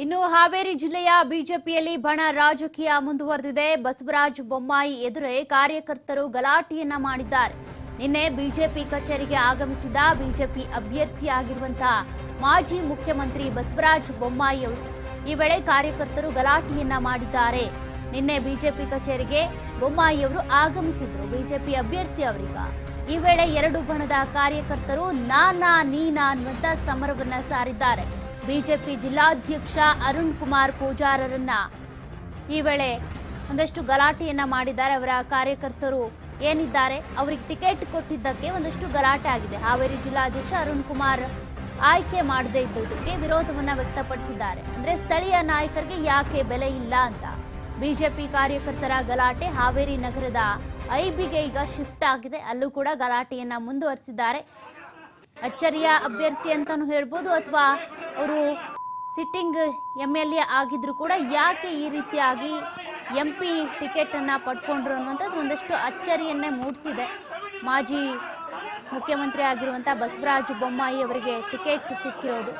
ಇನ್ನು ಹಾವೇರಿ ಜಿಲ್ಲೆಯ ಬಿಜೆಪಿಯಲ್ಲಿ ಬಣ ರಾಜಕೀಯ ಮುಂದುವರೆದಿದೆ. ಬಸವರಾಜ ಬೊಮ್ಮಾಯಿ ಎದುರೇ ಕಾರ್ಯಕರ್ತರು ಗಲಾಟೆಯನ್ನ ಮಾಡಿದ್ದಾರೆ. ನಿನ್ನೆ ಬಿಜೆಪಿ ಕಚೇರಿಗೆ ಆಗಮಿಸಿದ ಬಿಜೆಪಿ ಅಭ್ಯರ್ಥಿಯಾಗಿರುವಂತಹ ಮಾಜಿ ಮುಖ್ಯಮಂತ್ರಿ ಬಸವರಾಜ ಬೊಮ್ಮಾಯಿ ಅವರು ಈ ವೇಳೆ ಕಾರ್ಯಕರ್ತರು ಗಲಾಟೆಯನ್ನ ಮಾಡಿದ್ದಾರೆ. ನಿನ್ನೆ ಬಿಜೆಪಿ ಕಚೇರಿಗೆ ಬೊಮ್ಮಾಯಿ ಅವರು ಆಗಮಿಸಿದ್ರು. ಬಿಜೆಪಿ ಅಭ್ಯರ್ಥಿ ಅವರೀಗ ಈ ವೇಳೆ ಎರಡು ಬಣದ ಕಾರ್ಯಕರ್ತರು ನಾನಾ ನೀನಾ ಅನ್ನುವಂತ ಸಮರವನ್ನ ಸಾರಿದ್ದಾರೆ. ಬಿಜೆಪಿ ಜಿಲ್ಲಾಧ್ಯಕ್ಷ ಅರುಣ್ ಕುಮಾರ್ ಪೂಜಾರರನ್ನ ಈ ವೇಳೆ ಒಂದಷ್ಟು ಗಲಾಟೆಯನ್ನ ಮಾಡಿದ್ದಾರೆ. ಅವರ ಕಾರ್ಯಕರ್ತರು ಏನಿದ್ದಾರೆ ಅವರಿಗೆ ಟಿಕೆಟ್ ಕೊಟ್ಟಿದ್ದಕ್ಕೆ ಒಂದಷ್ಟು ಗಲಾಟೆ ಆಗಿದೆ. ಹಾವೇರಿ ಜಿಲ್ಲಾಧ್ಯಕ್ಷ ಅರುಣ್ ಕುಮಾರ್ ಆಯ್ಕೆ ಮಾಡದೇ ಇದ್ದುದಕ್ಕೆ ವಿರೋಧವನ್ನ ವ್ಯಕ್ತಪಡಿಸಿದ್ದಾರೆ. ಅಂದ್ರೆ ಸ್ಥಳೀಯ ನಾಯಕರಿಗೆ ಯಾಕೆ ಬೆಲೆ ಇಲ್ಲ ಅಂತ. ಬಿಜೆಪಿ ಕಾರ್ಯಕರ್ತರ ಗಲಾಟೆ ಹಾವೇರಿ ನಗರದ ಐಬಿಗೆ ಈಗ ಶಿಫ್ಟ್ ಆಗಿದೆ. ಅಲ್ಲೂ ಕೂಡ ಗಲಾಟೆಯನ್ನ ಮುಂದುವರಿಸಿದ್ದಾರೆ. ಅಚ್ಚರಿಯ ಅಭ್ಯರ್ಥಿ ಅಂತಾನು ಹೇಳ್ಬೋದು, ಅಥವಾ ಅವರು ಸಿಟ್ಟಿಂಗ್ MLA ಆಗಿದ್ರು ಕೂಡ ಯಾಕೆ ಈ ರೀತಿಯಾಗಿ MP ಟಿಕೆಟ್ ಅನ್ನ ಪಡ್ಕೊಂಡ್ರು ಅನ್ನುವಂಥದ್ದು ಒಂದಷ್ಟು ಅಚ್ಚರಿಯನ್ನೇ ಮೂಡಿಸಿದೆ. ಮಾಜಿ ಮುಖ್ಯಮಂತ್ರಿ ಆಗಿರುವಂಥ ಬಸವರಾಜ ಬೊಮ್ಮಾಯಿ ಅವರಿಗೆ ಟಿಕೆಟ್ ಸಿಕ್ಕಿರೋದು.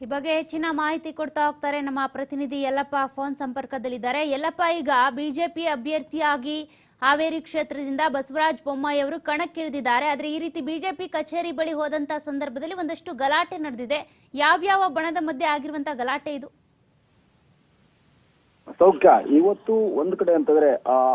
ಈ ಬಗ್ಗೆ ಹೆಚ್ಚಿನ ಮಾಹಿತಿ ಕೊಡ್ತಾ ಹೋಗ್ತಾರೆ ನಮ್ಮ ಪ್ರತಿನಿಧಿ ಯಲ್ಲಪ್ಪ ಫೋನ್ ಸಂಪರ್ಕದಲ್ಲಿದ್ದಾರೆ. ಯಲ್ಲಪ್ಪ, ಈಗ ಬಿಜೆಪಿ ಅಭ್ಯರ್ಥಿಯಾಗಿ ಹಾವೇರಿ ಕ್ಷೇತ್ರದಿಂದ ಬಸವರಾಜ ಬೊಮ್ಮಾಯಿ ಅವರು ಕಣಕ್ಕಿಳಿದಿದ್ದಾರೆ. ಆದ್ರೆ ಈ ರೀತಿ ಬಿಜೆಪಿ ಕಚೇರಿ ಬಳಿ ಹೋದಂತ ಸಂದರ್ಭದಲ್ಲಿ ಒಂದಷ್ಟು ಗಲಾಟೆ ನಡೆದಿದೆ. ಯಾವ್ಯಾವ ಬಣದ ಮಧ್ಯೆ ಆಗಿರುವಂತಹ ಗಲಾಟೆ ಇದು? ಸೌಖ್ಯ, ಇವತ್ತು ಒಂದ್ ಕಡೆ ಅಂತಂದ್ರೆ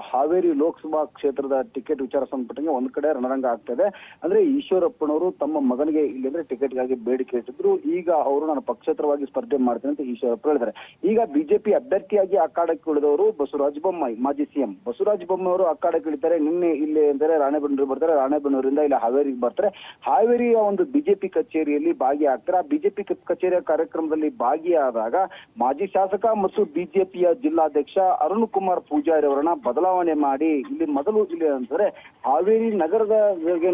ಹಾವೇರಿ ಲೋಕಸಭಾ ಕ್ಷೇತ್ರದ ಟಿಕೆಟ್ ವಿಚಾರ ಸಂಪಟ್ಟಂಗೆ ಒಂದ್ ಕಡೆ ರಣರಂಗ ಆಗ್ತಾ ಇದೆ. ಅಂದ್ರೆ ಈಶ್ವರಪ್ಪನವರು ತಮ್ಮ ಮಗನಿಗೆ ಇಲ್ಲಿಂದ್ರೆ ಟಿಕೆಟ್ಗಾಗಿ ಬೇಡಿಕೆ ಇಟ್ಟಿದ್ರು. ಈಗ ಅವರು ನಾನು ಪಕ್ಷೇತರವಾಗಿ ಸ್ಪರ್ಧೆ ಮಾಡ್ತೇನೆ ಅಂತ ಈಶ್ವರಪ್ಪ ಹೇಳಿದ್ದಾರೆ. ಈಗ ಬಿಜೆಪಿ ಅಭ್ಯರ್ಥಿಯಾಗಿ ಅಖಾಡಕ್ಕೆ ಇಳಿದವರು ಬಸವರಾಜ ಬೊಮ್ಮಾಯಿ, ಮಾಜಿ CM ಬಸವರಾಜ ಬೊಮ್ಮಾಯಿ ಅವರು ಅಖಾಡಕ್ಕೆ ಇಳಿತಾರೆ. ನಿನ್ನೆ ಇಲ್ಲಿ ಅಂದರೆ ರಾಣೆಬೆನ್ನೂರು ಬರ್ತಾರೆ, ರಾಣೆಬೆನ್ನೂರಿಂದ ಇಲ್ಲಿ ಹಾವೇರಿಗೆ ಬರ್ತಾರೆ. ಹಾವೇರಿಯ ಒಂದು ಬಿಜೆಪಿ ಕಚೇರಿಯಲ್ಲಿ ಭಾಗಿಯಾಗ್ತಾರೆ. ಆ ಬಿಜೆಪಿ ಕಚೇರಿಯ ಕಾರ್ಯಕ್ರಮದಲ್ಲಿ ಭಾಗಿಯಾದಾಗ ಮಾಜಿ ಶಾಸಕ ಮತ್ತು ಬಿಜೆಪಿಯ ಜಿಲ್ಲಾಧ್ಯಕ್ಷ ಅರುಣ್ ಕುಮಾರ್ ಪೂಜಾರಿ ಅವರನ್ನ ಬದಲಾವಣೆ ಮಾಡಿ ಇಲ್ಲಿ ಮೊದಲು ಇಲ್ಲಿ ಅಂದ್ರೆ ಹಾವೇರಿ ನಗರದ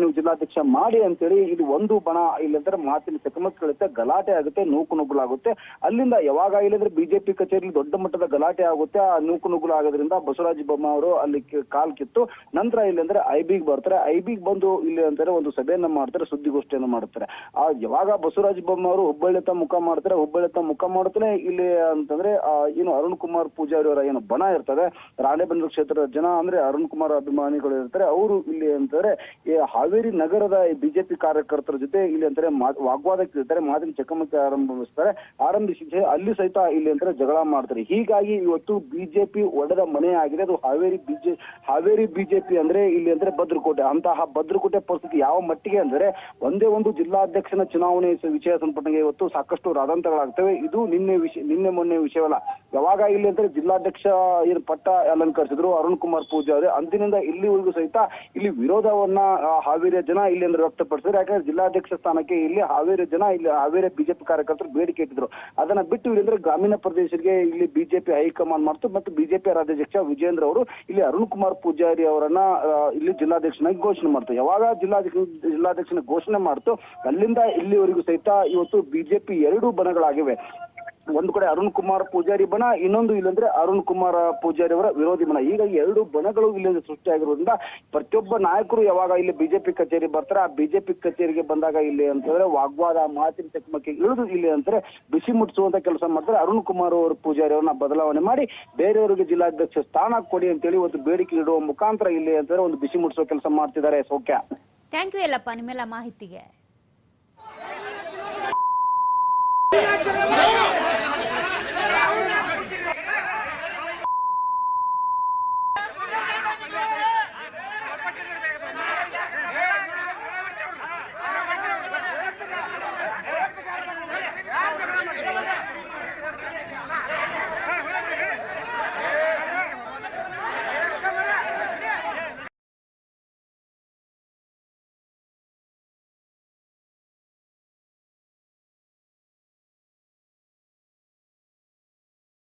ನೀವು ಜಿಲ್ಲಾಧ್ಯಕ್ಷ ಮಾಡಿ ಅಂತೇಳಿ ಇಲ್ಲಿ ಒಂದು ಬಣ ಇಲ್ಲಿ ಅಂದ್ರೆ ಮಾತಿನ ಚಕಮಕಿ ಗಲಾಟೆ ಆಗುತ್ತೆ, ನೂಕು ನುಗ್ಗುಲಾಗುತ್ತೆ. ಅಲ್ಲಿಂದ ಯಾವಾಗ ಇಲ್ಲಂದ್ರೆ ಬಿಜೆಪಿ ಕಚೇರಿಯಲ್ಲಿ ದೊಡ್ಡ ಮಟ್ಟದ ಗಲಾಟೆ ಆಗುತ್ತೆ. ಆ ನೂಕು ನುಗ್ಗುಲು ಆಗೋದ್ರಿಂದ ಬಸವರಾಜ ಬೊಮ್ಮಾಯಿ ಅವರು ಅಲ್ಲಿ ಕಾಲ್ ಕಿತ್ತು ನಂತರ ಇಲ್ಲಿ ಅಂದ್ರೆ ಐಬಿಗೆ ಬರ್ತಾರೆ. ಐಬಿಗೆ ಬಂದು ಇಲ್ಲಿ ಅಂತಾರೆ ಒಂದು ಸಭೆಯನ್ನ ಮಾಡ್ತಾರೆ, ಸುದ್ದಿಗೋಷ್ಠಿಯನ್ನು ಮಾಡುತ್ತಾರೆ. ಆ ಯಾವಾಗ ಬಸವರಾಜ ಬೊಮ್ಮಾಯಿ ಅವರು ಹುಬ್ಬಳ್ಳಿತ ಮುಖ ಮಾಡ್ತಾರೆ, ಹುಬ್ಬಳ್ಳಿತ ಮುಖ ಮಾಡ್ತಾನೆ ಇಲ್ಲಿ ಅಂತಂದ್ರೆ ಏನು ಅರುಣ್ ಕುಮಾರ್ ಪೂಜಾರಿ ಅವರ ಏನು ಬಣ ಇರ್ತದೆ, ರಾಣೆಬೆನ್ನೂರು ಕ್ಷೇತ್ರದ ಜನ ಅಂದ್ರೆ ಅರುಣ್ ಕುಮಾರ್ ಅಭಿಮಾನಿಗಳು ಇರ್ತಾರೆ. ಅವರು ಇಲ್ಲಿ ಅಂತಂದ್ರೆ ಹಾವೇರಿ ನಗರದ ಬಿಜೆಪಿ ಕಾರ್ಯಕರ್ತರ ಜೊತೆ ಇಲ್ಲಿ ಅಂತಾರೆ ವಾಗ್ವಾದಕ್ಕೆ ಇರ್ತಾರೆ, ಮಾತಿನ ಚಕಮಕಿ ಆರಂಭಿಸಿ ಅಲ್ಲಿ ಸಹಿತ ಇಲ್ಲಿ ಅಂತಾರೆ ಜಗಳ ಮಾಡ್ತಾರೆ. ಹೀಗಾಗಿ ಇವತ್ತು ಬಿಜೆಪಿ ಒಡೆದ ಮನೆ ಆಗಿದೆ. ಅದು ಹಾವೇರಿ ಬಿಜೆಪಿ ಅಂದ್ರೆ ಇಲ್ಲಿ ಅಂದ್ರೆ ಭದ್ರಕೋಟೆ. ಅಂತಹ ಭದ್ರಕೋಟೆ ಪರಿಸ್ಥಿತಿ ಯಾವ ಮಟ್ಟಿಗೆ ಅಂದ್ರೆ ಒಂದೇ ಒಂದು ಜಿಲ್ಲಾಧ್ಯಕ್ಷನ ಚುನಾವಣೆ ವಿಷಯ ಸಂಪಟ್ಟಂಗೆ ಇವತ್ತು ಸಾಕಷ್ಟು ರಾದಂತಗಳಾಗ್ತವೆ. ಇದು ನಿನ್ನೆ ಮೊನ್ನೆ ವಿಷಯವಲ್ಲ. ಯಾವಾಗ ಇಲ್ಲಿ ಅಂದ್ರೆ ಜಿಲ್ಲಾಧ್ಯಕ್ಷ ಏನು ಪಟ್ಟ ಅಲಂಕರಿಸಿದ್ರು ಅರುಣ್ ಕುಮಾರ್ ಪೂಜಾರಿ ಅಂದಿನಿಂದ ಇಲ್ಲಿವರೆಗೂ ಸಹಿತ ಇಲ್ಲಿ ವಿರೋಧವನ್ನ ಹಾವೇರಿಯ ಜನ ಇಲ್ಲಿ ಅಂದ್ರೆ ವ್ಯಕ್ತಪಡಿಸಿದ್ರು. ಯಾಕಂದ್ರೆ ಜಿಲ್ಲಾಧ್ಯಕ್ಷ ಸ್ಥಾನಕ್ಕೆ ಇಲ್ಲಿ ಹಾವೇರಿ ಜನ ಇಲ್ಲಿ ಹಾವೇರಿ ಬಿಜೆಪಿ ಕಾರ್ಯಕರ್ತರು ಬೇಡಿಕೆ ಇಟ್ಟಿದ್ರು. ಅದನ್ನ ಬಿಟ್ಟು ಇಲ್ಲಿ ಅಂದ್ರೆ ಗ್ರಾಮೀಣ ಪ್ರದೇಶಕ್ಕೆ ಇಲ್ಲಿ ಬಿಜೆಪಿ ಹೈಕಮಾಂಡ್ ಮಾಡ್ತು ಮತ್ತು ಬಿಜೆಪಿ ರಾಜ್ಯಾಧ್ಯಕ್ಷ ವಿಜೇಂದ್ರ ಅವರು ಇಲ್ಲಿ ಅರುಣ್ ಕುಮಾರ್ ಪೂಜಾರಿ ಅವರನ್ನ ಇಲ್ಲಿ ಜಿಲ್ಲಾಧ್ಯಕ್ಷನಾಗಿ ಘೋಷಣೆ ಮಾಡ್ತು. ಯಾವಾಗ ಜಿಲ್ಲಾಧ್ಯಕ್ಷನ ಘೋಷಣೆ ಮಾಡ್ತು ಅಲ್ಲಿಂದ ಇಲ್ಲಿವರೆಗೂ ಸಹಿತ ಇವತ್ತು ಬಿಜೆಪಿ ಎರಡೂ ಬಣಗಳಾಗಿವೆ. ಒಂದು ಕಡೆ ಅರುಣ್ ಕುಮಾರ್ ಪೂಜಾರಿ ಬಣ, ಇನ್ನೊಂದು ಇಲ್ಲಂದ್ರೆ ಅರುಣ್ ಕುಮಾರ್ ಪೂಜಾರಿ ಅವರ ವಿರೋಧಿ ಬಣ. ಹೀಗಾಗಿ ಎರಡು ಬಣಗಳು ಇಲ್ಲಿ ಸೃಷ್ಟಿಯಾಗಿರೋದ್ರಿಂದ ಪ್ರತಿಯೊಬ್ಬ ನಾಯಕರು ಯಾವಾಗ ಇಲ್ಲಿ ಬಿಜೆಪಿ ಕಚೇರಿ ಬರ್ತಾರೆ, ಆ ಬಿಜೆಪಿ ಕಚೇರಿಗೆ ಬಂದಾಗ ಇಲ್ಲಿ ಅಂತಂದ್ರೆ ವಾಗ್ವಾದ ಮಾತಿನ ಚಕಮಕಿ ಇಳಿದು ಇಲ್ಲಿ ಅಂತಾರೆ ಬಿಸಿ ಮುಟ್ಟಿಸುವಂತ ಕೆಲಸ ಮಾಡ್ತಾರೆ. ಅರುಣ್ ಕುಮಾರ್ ಅವರು ಪೂಜಾರಿ ಅವ್ರನ್ನ ಬದಲಾವಣೆ ಮಾಡಿ ಬೇರೆಯವರಿಗೆ ಜಿಲ್ಲಾಧ್ಯಕ್ಷ ಸ್ಥಾನ ಕೊಡಿ ಅಂತೇಳಿ ಒಂದು ಬೇಡಿಕೆ ಇಡುವ ಮುಖಾಂತರ ಇಲ್ಲಿ ಅಂತಂದ್ರೆ ಒಂದು ಬಿಸಿ ಮುಟ್ಟಿಸುವ ಕೆಲಸ ಮಾಡ್ತಿದ್ದಾರೆ. ಸೌಖ್ಯ. ಥ್ಯಾಂಕ್ ಯು ಯಲ್ಲಪ್ಪ ನಿಮ್ಮೆಲ್ಲ ಮಾಹಿತಿಗೆ.